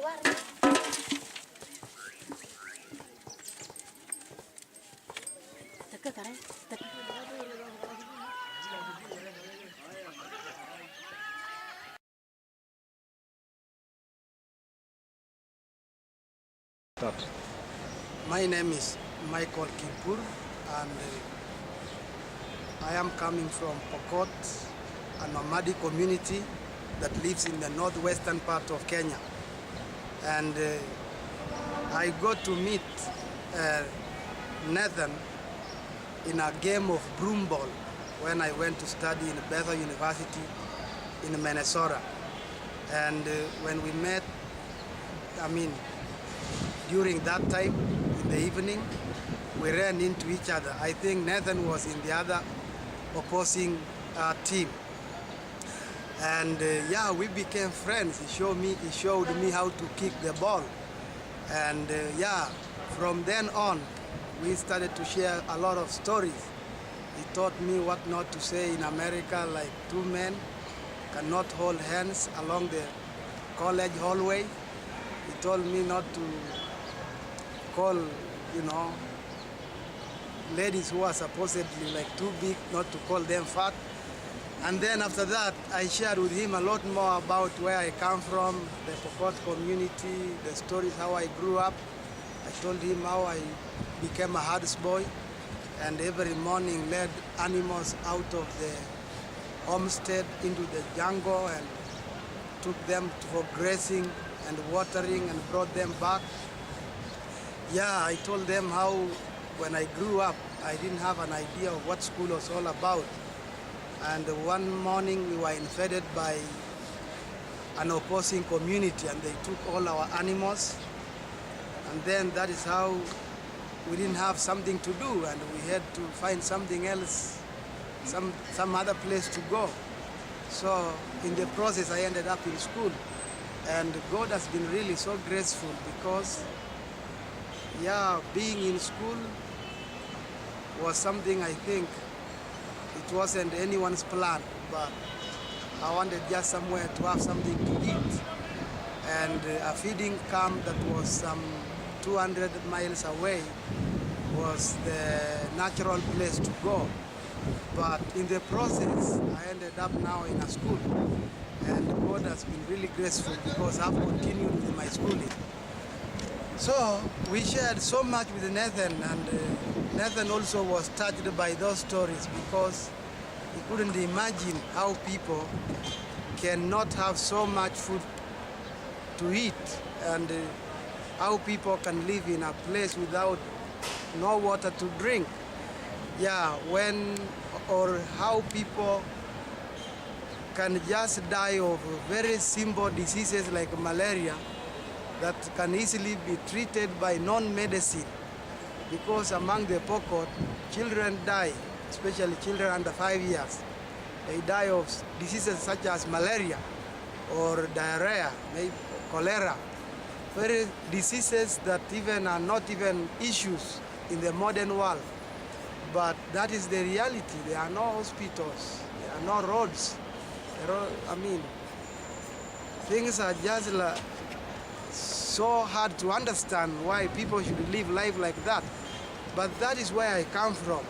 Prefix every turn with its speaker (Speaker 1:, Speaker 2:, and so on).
Speaker 1: My name is Michael Kimpur, and I am coming from Pokot, a nomadic community that lives in the northwestern part of Kenya. And I got to meet Nathan in a game of broom ball when I went to study in Bethel University in Minnesota. And when we met, during that time, in the evening, we ran into each other. I think Nathan was in the other opposing team. And we became friends. He showed me how to kick the ball. And from then on, we started to share a lot of stories. He taught me what not to say in America, like two men cannot hold hands along the college hallway. He told me not to call, ladies who are supposedly like too big, not to call them fat. And then after that, I shared with him a lot more about where I come from, the Pokot community, the stories, how I grew up. I told him how I became a herds boy and every morning led animals out of the homestead into the jungle and took them for grazing and watering and brought them back. I told them how when I grew up, I didn't have an idea of what school was all about. And one morning we were invaded by an opposing community and they took all our animals. And then that is how we didn't have something to do and we had to find something else, some other place to go. So in the process, I ended up in school. And God has been really so graceful because, being in school was something I think it wasn't anyone's plan, but I wanted just somewhere to have something to eat. And a feeding camp that was some 200 miles away was the natural place to go. But in the process, I ended up now in a school. And God has been really graceful because I've continued with my schooling. So we shared so much with Nathan, and Nathan also was touched by those stories because he couldn't imagine how people cannot have so much food to eat and how people can live in a place without no water to drink. Or how people can just die of very simple diseases like malaria that can easily be treated by non-medicine. Because among the Pokot, children die, especially children under 5 years. They die of diseases such as malaria or diarrhea, maybe cholera. Very diseases that even are not even issues in the modern world. But that is the reality. There are no hospitals, there are no roads. Things are just so hard to understand why people should live life like that. But that is where I come from.